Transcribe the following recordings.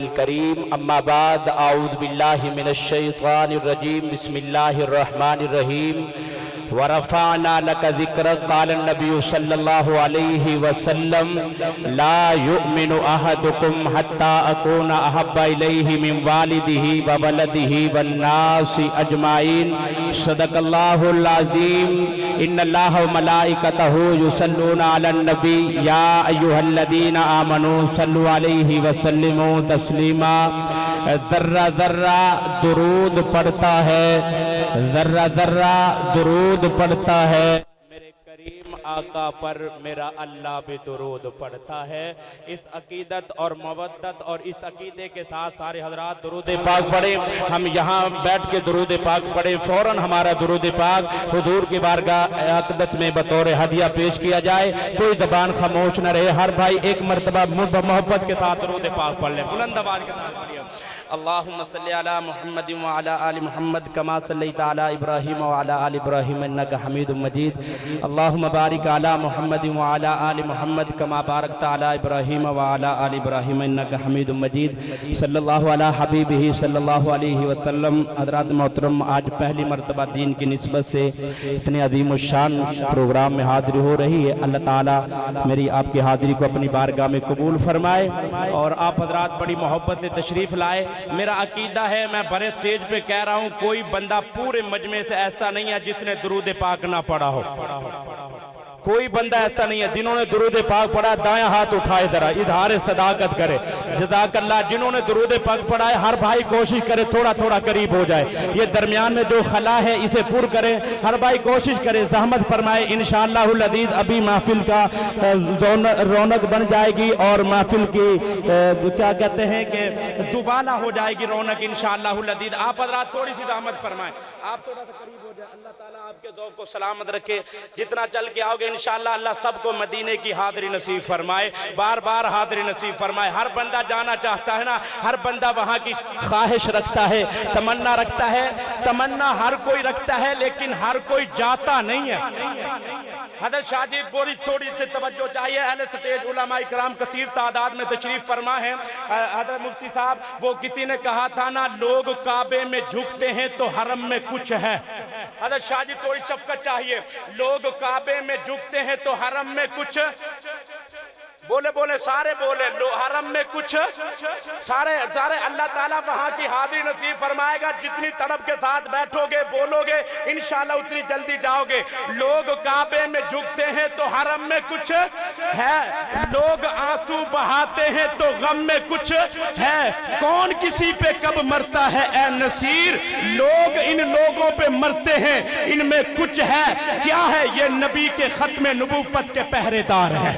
الكريم أما بعد أعوذ بالله من الشيطان الرجيم بسم الله الرحمن الرحيم ورفعنا لك ذكرك قال النبي صلى الله عليه وسلم لا يؤمن أحدكم حتى أكون أحب إليه من والده وولده والناس أجمعين صدق الله العظيم إن الله وملائكته يصلون على النبي يا أيها الذين آمنوا صلوا عليه وسلموا تسلیما ذرہ ذرہ درود پڑھتا ہے ذرہ ذرہ درود پڑھتا ہے میرے کریم آقا پر میرا اللہ بھی درود پڑھتا ہے۔ اس عقیدت اور مودت اور اس عقیدے کے ساتھ سارے حضرات درود پاک پڑھیں۔ ہم یہاں بیٹھ کے درود پاک پڑھیں، فوراً ہمارا درود پاک حضور کی بارگاہ عقدت میں بطور ہدیہ پیش کیا جائے، کوئی زبان خاموش نہ رہے، ہر بھائی ایک مرتبہ محبت کے ساتھ درود پاک پڑھ لیں، بلند آواز کے ساتھ پڑھیے۔ اللہم صلی علی محمد وعلی آل محمد کما صلیت علی ابراہیم وعلی آل ابراہیم انکا حمید مجید۔ اللہم بارک علی محمد وعلی آل محمد کما بارکت علی ابراہیم وعلی آل ابراہیم انکا حمید مجید۔ صلی اللہ علی حبیبہ صلی اللہ علیہ وسلم۔ حضرات محترم، آج پہلی مرتبہ دین کی نسبت سے اتنے عظیم الشان پروگرام میں حاضری ہو رہی ہے۔ اللہ تعالیٰ میری آپ کی حاضری کو اپنی بارگاہ میں قبول فرمائے اور آپ حضرات بڑی محبت سے تشریف لائے۔ میرا عقیدہ ہے، میں بڑے اسٹیج پہ کہہ رہا ہوں، کوئی بندہ پورے مجمع سے ایسا نہیں ہے جس نے درود پاک نہ پڑھا ہو۔ کوئی بندہ ایسا نہیں ہے جنہوں نے درود پاک پڑھا، دائیں ہاتھ اٹھائے ذرا، اظہار صداقت کرے۔ جزاک اللہ۔ جنہوں نے درود پاک پڑھا ہے، ہر بھائی کوشش کرے تھوڑا تھوڑا قریب ہو جائے، یہ درمیان میں جو خلا ہے اسے پر کرے، ہر بھائی کوشش کرے، زحمت فرمائے۔ انشاءاللہ العزیز ابھی محفل کا رونق بن جائے گی اور محفل کی کیا کہتے ہیں کہ دوبالا ہو جائے گی رونق انشاءاللہ العزیز۔ آپ حضرات تھوڑی سی زحمت فرمائیں، آپ تھوڑا سا قریب ہو جائے۔ اللہ تعالیٰ آپ کے ذوق کو سلامت رکھے، جتنا چل کے آؤ گے انشاءاللہ اللہ سب کو مدینے کی حاضری نصیب فرمائے، بار بار حاضری نصیب فرمائے۔ ہر بندہ جانا چاہتا ہے نا، ہر بندہ وہاں کی خواہش رکھتا ہے، تمنا رکھتا ہے، تمنا ہر کوئی رکھتا ہے لیکن ہر کوئی جاتا نہیں ہے۔ حضرت شاہ جی تھوڑی سی توجہ چاہیے، اہل سٹیج علماء اکرام کثیر تعداد میں تشریف فرما ہیں۔ حضرت مفتی صاحب، وہ کسی نے کہا تھا نا، لوگ کعبے میں جھکتے ہیں تو حرم میں کچھ ہے۔ حضرت شاہ جی تھوڑی شفقت چاہیے، لوگ کعبے میں جھکتے ہیں تو حرم میں کچھ، بولے بولے سارے بولے، حرم میں کچھ، سارے اللہ تعالیٰ وہاں کی حاضری نصیب فرمائے گا۔ جتنی تڑپ کے ساتھ بیٹھو گے بولو گے انشاءاللہ اتنی جلدی جاؤ گے۔ لوگ کعبے میں جھکتے ہیں تو حرم میں کچھ ہے، لوگ آنسو بہاتے ہیں تو غم میں کچھ ہے۔ کون کسی پہ کب مرتا ہے اے نصیر، لوگ ان لوگوں پہ مرتے ہیں، ان میں کچھ ہے۔ کیا ہے یہ؟ نبی کے ختم نبوت کے پہرے دار ہے،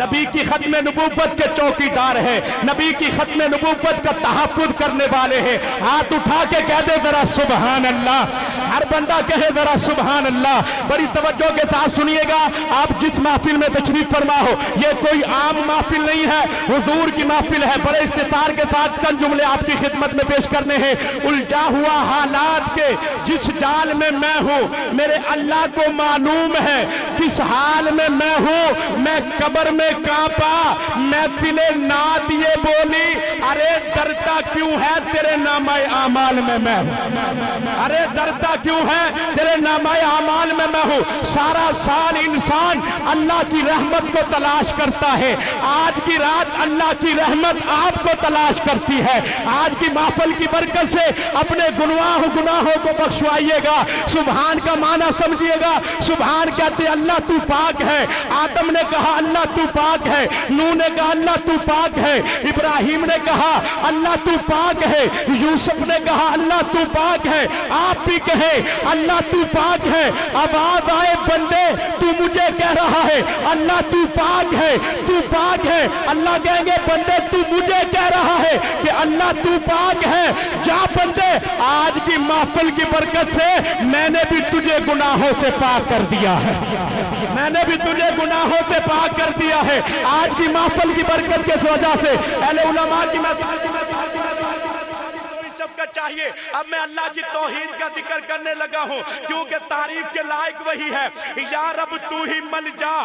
نبی کی ختم نبوت کے چوکی دار ہے، نبی کی ختم نبوت کا تحفظ کرنے والے ہیں۔ ہاتھ اٹھا کے کہہ دے ذرا سبحان اللہ، ہر بندہ کہے ذرا سبحان اللہ۔ بڑی توجہ کے ساتھ سنیے گا، آپ جس محفل میں تشریف فرما ہو، یہ کوئی عام محفل نہیں ہے، حضور کی محفل ہے۔ بڑے اختصار کے ساتھ چند جملے آپ کی خدمت میں پیش کرنے ہیں۔ الجھا ہوا حالات کے جس جال میں میں ہوں، میرے اللہ کو معلوم ہے کس حال میں میں ہوں۔ میں قبر میں کانپا، محفل نعت یہ بولی، ارے ڈرتا کیوں ہے تیرے نامہ اعمال میں میں ہوں، ارے ڈرتا کیوں ہے تیرے نامہ اعمال میں میں ہوں۔ سارا سال انسان اللہ کی رحمت کو تلاش کرتا ہے، آج کی رات اللہ کی رحمت آپ کو تلاش کرتی ہے۔ آج کی محفل کی برکت سے اپنے گناہوں کو بخشوائیے گا۔ سبحان کا معنی سمجھیے گا، سبحان کہتے اللہ تو پاک ہے۔ آدم نے کہا اللہ تو پاک ہے، نوح نے کہا اللہ تو پاک ہے، ابراہیم نے کہا اللہ تو پاک ہے، یوسف نے کہا اللہ تو پاک ہے۔ آپ بھی کہیں اللہ تو پاک ہے، آواز آئے بندے تو مجھے کہہ رہا ہے اللہ تو پاک ہے، تو پاک ہے۔ اللہ کہیں گے بندے تو مجھے کہہ رہا ہے کہ اللہ تو پاک ہے، جا بندے آج کی محفل کی برکت سے میں نے بھی تجھے گناہوں سے پاک کر دیا ہے، میں نے بھی تجھے گناہوں سے پاک کر دیا ہے۔ آج کی محفل کی برکت کے وجہ سے اہل علماء کی چاہیے. اب میں اللہ کی توحید کا ذکر کرنے لگا ہوں کیونکہ تعریف کے لائق وہی ہے. یا رب تو ہی ملجا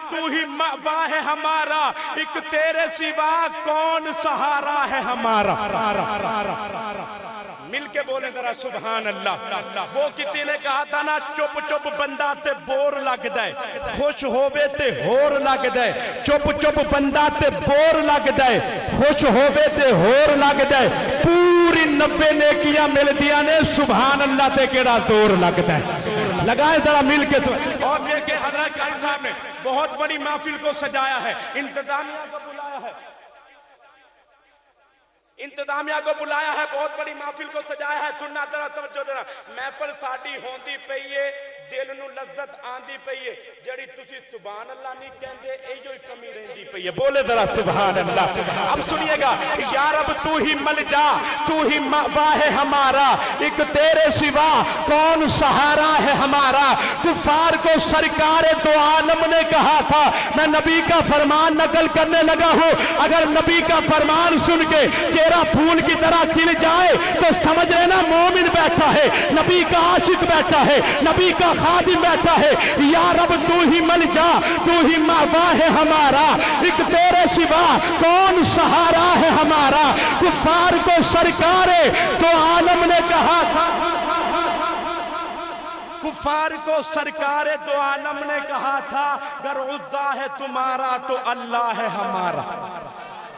تو ہی مأوا ہے ہمارا, ایک تیرے سوا کون سہارا ہے ہمارا. مل کے بولیں ذرا سبحان اللہ. وہ کسی نے کہا تھا نا چپ چپ بندہ تے بور لگ دے, خوش ہووے تے ہور لگ دے. چپ چپ بندہ تے بور لگ دے, خوش ہووے تے ہور لگ دے. پوری 90 نیکیاں مل دیا نے, سبحان اللہ تے کیڑا دور لگ دے. لگائے ذرا مل کے. اور دیکھیں حضرت قاری صاحب نے بہت بڑی محفل کو سجایا ہے, انتظامیہ کو بلایا ہے, انتظامیہ کو بلایا ہے, بہت بڑی محفل کو سجایا ہے. سننا ذرا توجہ دینا. محفل ساڈی ہوندی پئی ہے, دل نو لذت آندی پئی ہے, جڑی تسی سبحان اللہ نہیں کہندے ایہو ہی کمی رہندی پئی ہے. بولے ذرا سبحان اللہ. اب سنیے گا. یا رب تو ہی ملجا تو ہی مأوا ہے ہمارا, ایک تیرے سوا کون سہارا ہے ہمارا. کفار کو سرکار دو عالم نے کہا تھا, میں نبی کا فرمان نقل کرنے لگا ہوں, اگر نبی کا فرمان سن کے چہرہ پھول کی طرح کھل جائے تو سمجھ لینا مومن بیٹھا ہے, نبی کا عاشق بیٹھا ہے, نبی کا خادم بیٹھا ہے. یا رب تو ہی ملجا تو ہی مأوا ہے ہمارا, ایک تیرے سوا کون سہارا ہے ہمارا. کفار کو سرکار دو عالم نے کہا تھا, کفار کو سرکار دو عالم نے کہا تھا, گر عزا ہے تمہارا تو اللہ ہے ہمارا.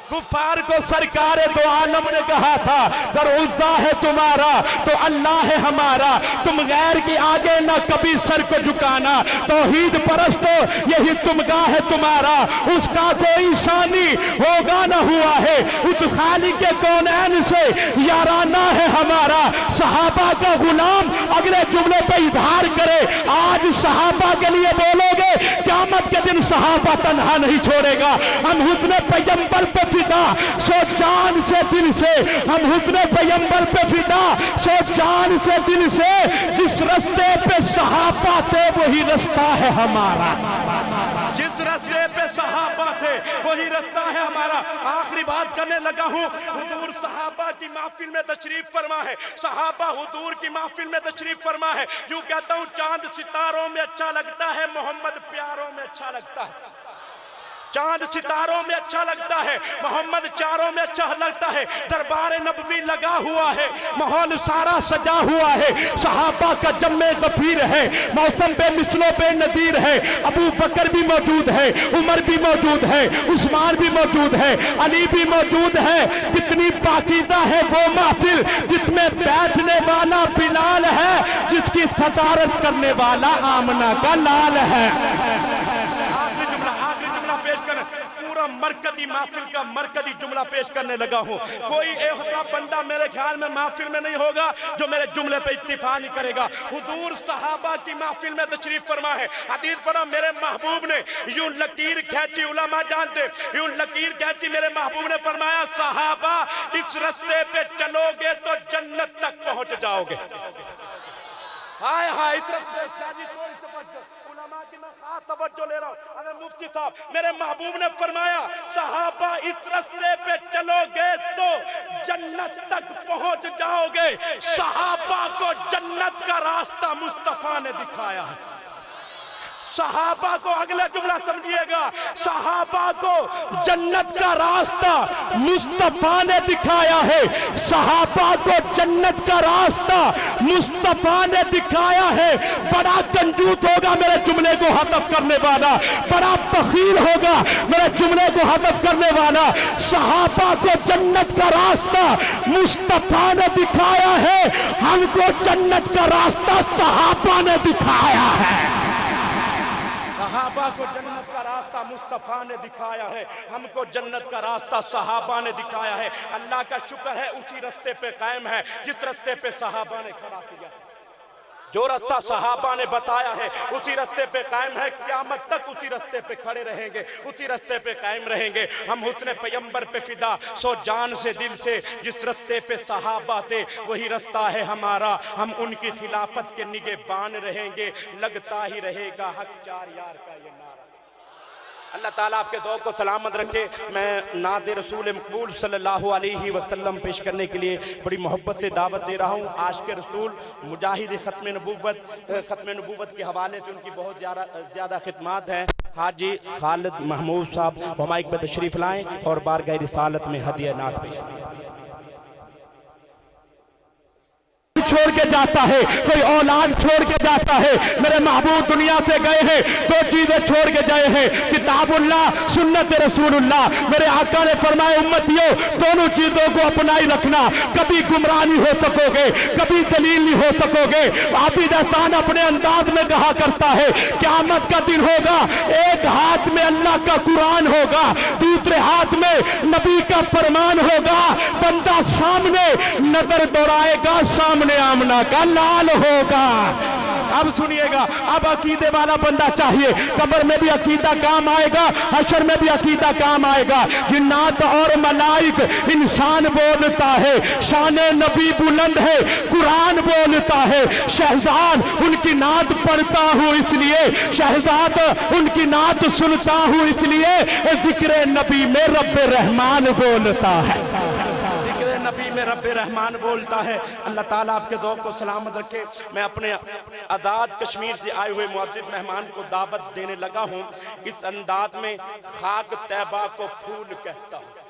کفار کو سرکار دو عالم نے کہا تھا, گر عزا ہے تمہارا تو اللہ ہے ہمارا. تم غیر کی آگے نہ کبھی سر کو جھکانا, توحید پرستو یہی تمغہ ہے تمہارا. اس کا کوئی ثانی ہوگا نہ ہوا ہے, اس خالق کونین سے یارانہ ہے ہمارا. صحابہ کا غلام اگلے جملے پہ اظہار کرے, آج صحابہ کے لیے بولو گے, قیامت کے دن صحابہ تنہا نہیں چھوڑے گا. ہم حسن پیغمبر پہ فدا سو جان سے دل سے, ہم حسن پیغمبر پہ فدا سو جان سے دل سے. جس رستے پہ صحابہ تھے وہی رستہ ہے ہمارا, جس رستے پہ صحابہ تھے وہی رستہ ہے ہمارا. آخری بات کرنے لگا ہوں. حضور صحابہ کی محفل میں تشریف فرما ہے, صحابہ حضور کی محفل میں تشریف فرما ہے. یوں کہتا ہوں چاند ستاروں میں اچھا لگتا ہے, محمد پیاروں میں اچھا لگتا ہے. چاند ستاروں میں اچھا لگتا ہے, محمد چاروں میں اچھا لگتا ہے. دربار نبوی لگا ہوا ہے, ماحول سارا سجا ہوا ہے. صحابہ کا جم غفیر ہے, موسم بے مثل و بے نظیر ہے. ابو بکر بھی موجود ہے, عمر بھی موجود ہے, عثمان بھی موجود ہے, علی بھی موجود ہے. کتنی پاکیزہ ہے وہ محفل جس میں بیٹھنے والا بلال ہے, جس کی صدارت کرنے والا آمنہ کا لال ہے. پورا مرکزی محفل کا مرکزی جملہ پیش کرنے لگا ہوں. کوئی ایسا بندہ میرے خیال میں محفل میں نہیں ہوگا جو میرے جملے پہ اتفاق نہیں کرے گا. حضور صحابہ کی محفل میں تشریف فرما ہے. حدیث پڑھا میرے محبوب نے یوں لکیر کھینچی, علماء جانتے یوں لکیر کھینچی, میرے محبوب نے فرمایا صحابہ اس رستے پہ چلو گے تو جنت تک پہنچ جاؤ گے. ہائے ہائے اس رستے شادی کوئی سمجھ علماء کی میں خاص توجہ لے رہا ہوں. اگر مفتی صاحب میرے محبوب نے فرمایا صحابہ اس رستے پہ چلو گے تو جنت تک پہنچ جاؤ گے. صحابہ کو جنت کا راستہ مصطفیٰ نے دکھایا ہے. صحابہ کو اگلا جملہ سمجھیے گا, صحابہ کو جنت کا راستہ مصطفیٰ نے دکھایا ہے. صحابہ کو جنت کا راستہ مصطفیٰ نے دکھایا ہے. بڑا کنجوس ہوگا میرے جملے کو حذف کرنے والا, بڑا بخیل ہوگا میرے جملے کو حذف کرنے والا. صحابہ کو جنت کا راستہ مصطفیٰ نے دکھایا ہے, ہم کو جنت کا راستہ صحابہ نے دکھایا ہے. صحابہ کو جنت کا راستہ مصطفیٰ نے دکھایا ہے, ہم کو جنت کا راستہ صحابہ نے دکھایا ہے. اللہ کا شکر ہے اسی رستے پہ قائم ہے جس رستے پہ صحابہ نے کھڑا کیا. جو رستہ صحابہ نے بتایا ہے اسی رستے پہ قائم ہے. قیامت تک اسی رستے پہ کھڑے رہیں گے, اسی رستے پہ قائم رہیں گے. ہم حسن پیغمبر پہ فدا سو جان سے دل سے, جس رستے پہ صحابہ تھے وہی رستہ ہے ہمارا. ہم ان کی خلافت کے نگہبان رہیں گے, لگتا ہی رہے گا حق چار یار کا یہ نعرہ. اللہ تعالیٰ آپ کے ذوق کو سلامت رکھے. میں نعت رسول مقبول صلی اللہ علیہ وسلم پیش کرنے کے لیے بڑی محبت سے دعوت دے رہا ہوں. عاشق رسول مجاہد ختم نبوت کے حوالے سے ان کی بہت زیادہ خدمات ہیں. حاجی خالد محمود صاحب ہمائک پہ تشریف لائیں اور بارگاہ رسالت میں ہدیہ نعت پیش کریں. چھوڑ کے جاتا ہے, کوئی اولاد چھوڑ کے جاتا ہے. میرے محبوب دنیا سے گئے ہیں, دو چیزیں چھوڑ کے گئے ہیں, کتاب اللہ, سنت رسول اللہ. میرے آقا نے فرمایا امتیوں دونوں چیزوں کو اپنائی رکھنا, کبھی گمراہ نہیں ہو سکو گے, کبھی دلیل نہیں ہو سکو گے. عابد احسان اپنے انداز میں کہا کرتا ہے قیامت کا دن ہوگا, ایک ہاتھ میں اللہ کا قرآن ہوگا, دوسرے ہاتھ میں نبی کا فرمان ہوگا. بندہ سامنے نظر دوڑائے گا, سامنے آمنا کا لال ہوگا. اب سنیے گا, اب عقیدے والا بندہ چاہیے, قبر میں بھی عقیدہ کام آئے گا, حشر میں بھی عقیدہ کام آئے گا. جنات اور ملائک انسان بولتا ہے, شان نبی بلند ہے, قرآن بولتا ہے. شہزاد ان کی نعت پڑھتا ہوں اس لیے, شہزاد ان کی نعت سنتا ہوں اس لیے, ذکر نبی میں رب رحمان بولتا ہے, نبی میں رب رحمان بولتا ہے. اللہ تعالیٰ آپ کے ذوق کو سلامت رکھے. میں اپنے آزاد کشمیر سے آئے ہوئے معزز مہمان کو دعوت دینے لگا ہوں. اس انداز میں خاک طیبہ کو پھول کہتا ہوں.